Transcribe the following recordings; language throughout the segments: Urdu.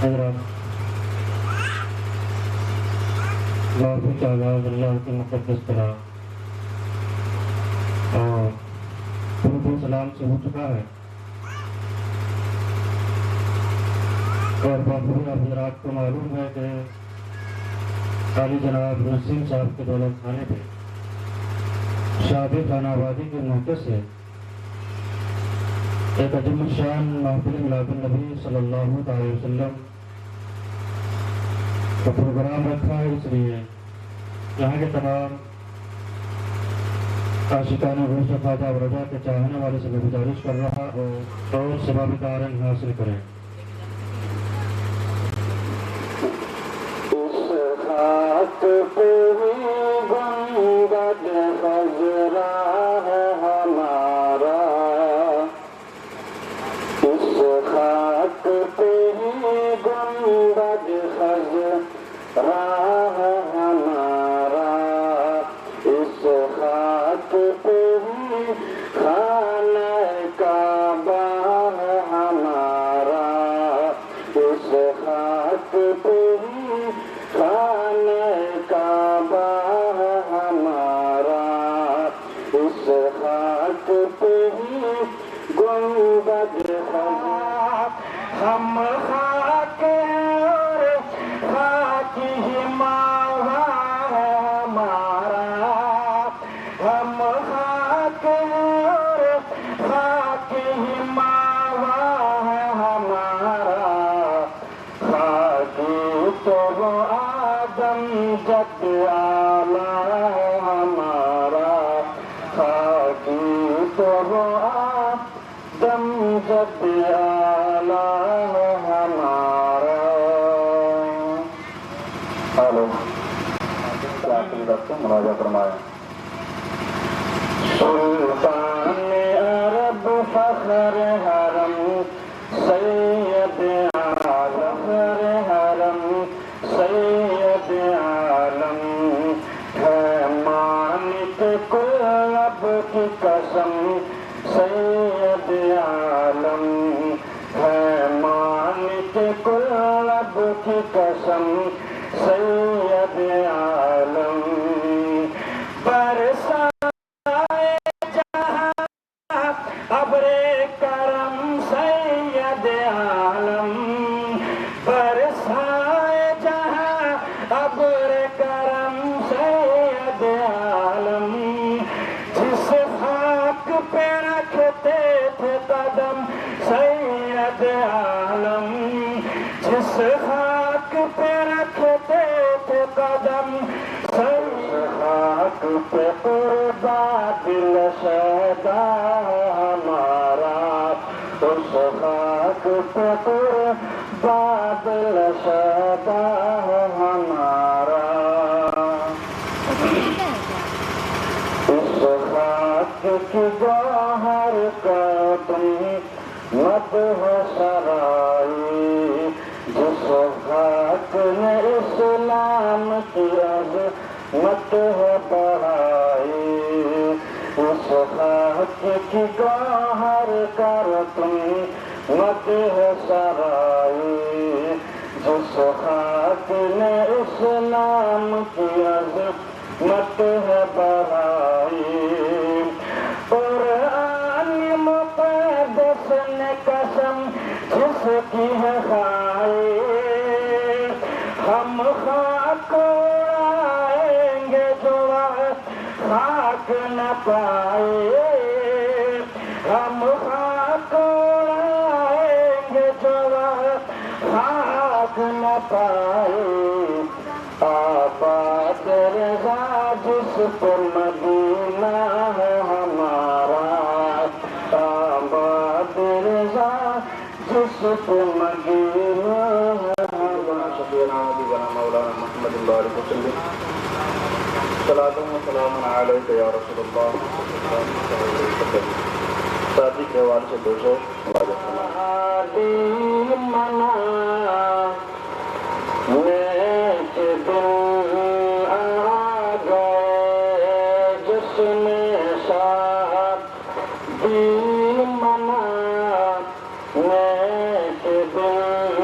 حضرات اللہ تعالیٰ اللہ کی مقدس کلام اور درود و سلام سے ہو چکا ہے، اور بخوبی حضرات کو معلوم ہے کہ عالی جناب نسیم صاحب کے دولت خانے پہ شادی خانہ آبادی کے موقع سے ایک عظیم الشان محفل میلاد النبی صلی اللہ علیہ وسلم کا پروگرام رکھا ہے، اس لیے یہاں کے تمام عاشقان غوث خواجہ و رضا کے چاہنے والے سے میں گزارش کر رہا ہوں اور ثواب دارین حاصل کریں۔ اس خاک پہ ہی گنبد خضرا ہے ہمارا، اس خاک پہ ہی گنبد خضرا ہے ہمارا، اس خاک پہ ہی خانہ کعبہ ہے ہمارا، اس خاک پہ ہی خانہ کعبہ ہے ہمارا، اس خاک پہ ہی گنبد خضرا۔ ہم خاک ہیں اور خاک ہی ماوا ہے ہمارا، ہم خاک ہیں اور خاک ہی ماوا ہے ہمارا، خاکی تو وہ آدم جد آلہ ہے ہمارا، خاکی تو وہ آدم جد آلہ ہے ہمارا۔ ہلو مراجعہ فرمائیں۔ سلطان عرب فخر حرم سید عالم، فخر حرم سید عالم، ہے مالک کل اب کی قسم سید عالم، ہے مالک کل اب کی قسم سید عالم، برسائے جہاں ابر کرم سید عالم، برسائے جہاں ابر کرم سید عالم، جس خاک پہ رکھتے تھے قدم سید عالم، جس خاک پہ رکھتے تھے قدم سید، خاک پہ قربا دل شیدا ہمارا، اس خاک پہ بادل شدا ہمارا اس خاک کی گوہر کا تم مدح سرائی جس خاک نے اسلام کی عظمت بڑھائی اس خاک کی گوہر کر تم مدح سرائی جس خاک نے اسلام کی عظمت بڑھائی قرآن مقدس نے قسم جس کی ہے کھائی ہم خاک اڑائیں گے جو خاک نہ پائے ہم خاک اڑائیں گے جو خاک نہ پائے آباد رضا جس پر مدینہ ہے ہمارا آباد رضا جس پر مدینہ ہے ہمارا شفیعنا حبیبنا مولانا محمد بارک وسلم صلاۃ و سلام علیک یا رسول اللہ ساتھی کے حوالے سے دوشو منا نیک دن آ گئے جس نے شادی منا نیک دن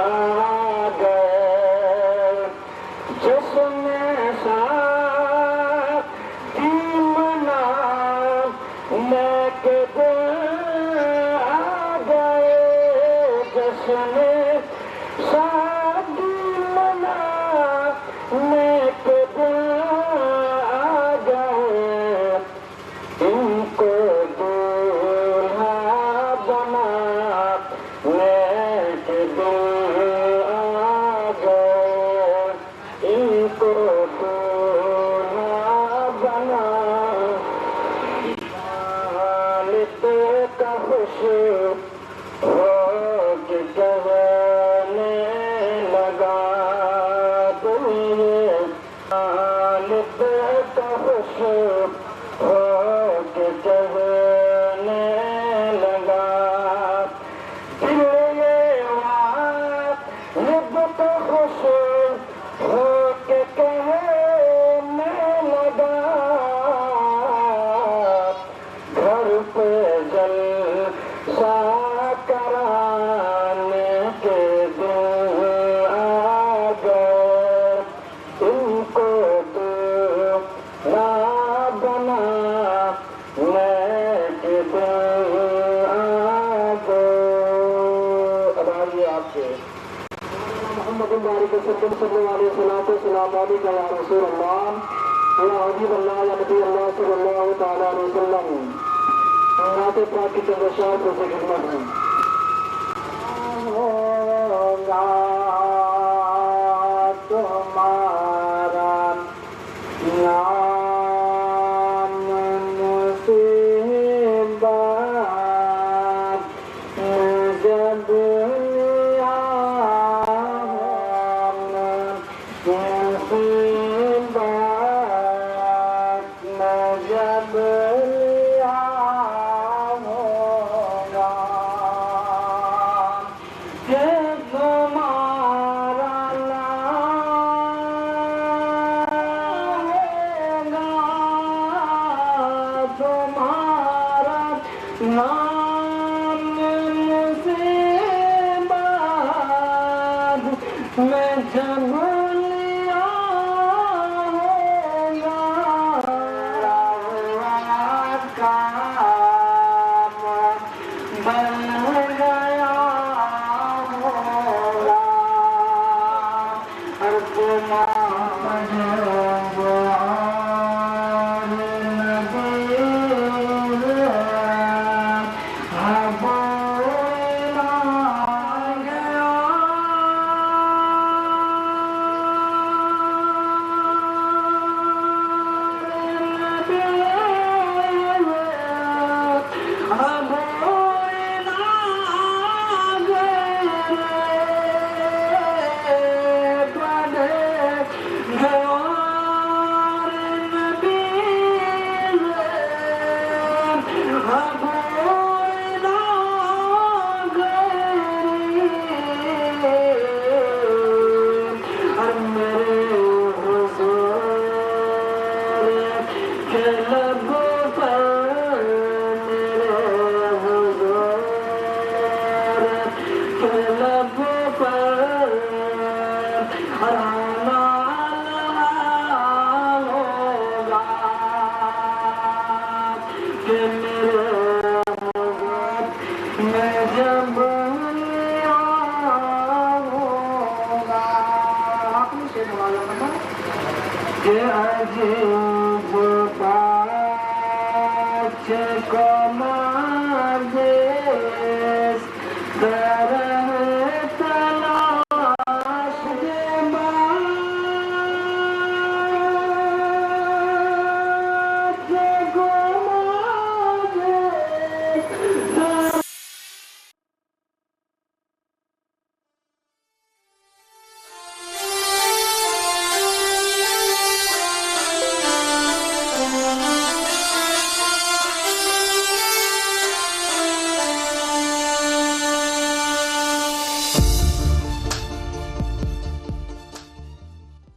آ گئے جس نے شادی منا نیک دن آ گئے جس نے شادی منا نیک دن آ گئے ان کو دولہا بنا نیک دن آ گئے ان کو دولہا بنا والد کا خوش ہو کے کہنے لگا دل والد کا خوش ہو کے کہنے لگا دل والد کا خوش ہو کے کہنے لگا گھر پہ جلسہ کرانے کے دن آ گئے ان کو دولہا بنا نیک دن آ گئے اب آئیے آپ سے محمد بارک وسلم صلی اللہ علیہ وسلم علیکہ یا رسول اللہ یا حبیب اللہ یا نبی اللہ صلی اللہ تعالیٰ علیہ وسلم نعت پاک کی چند اشعار کو سے خدمت ہے ہوگا تمہارا نام نصیبات جب جب جب ہوگا آپ سے ملازم کہ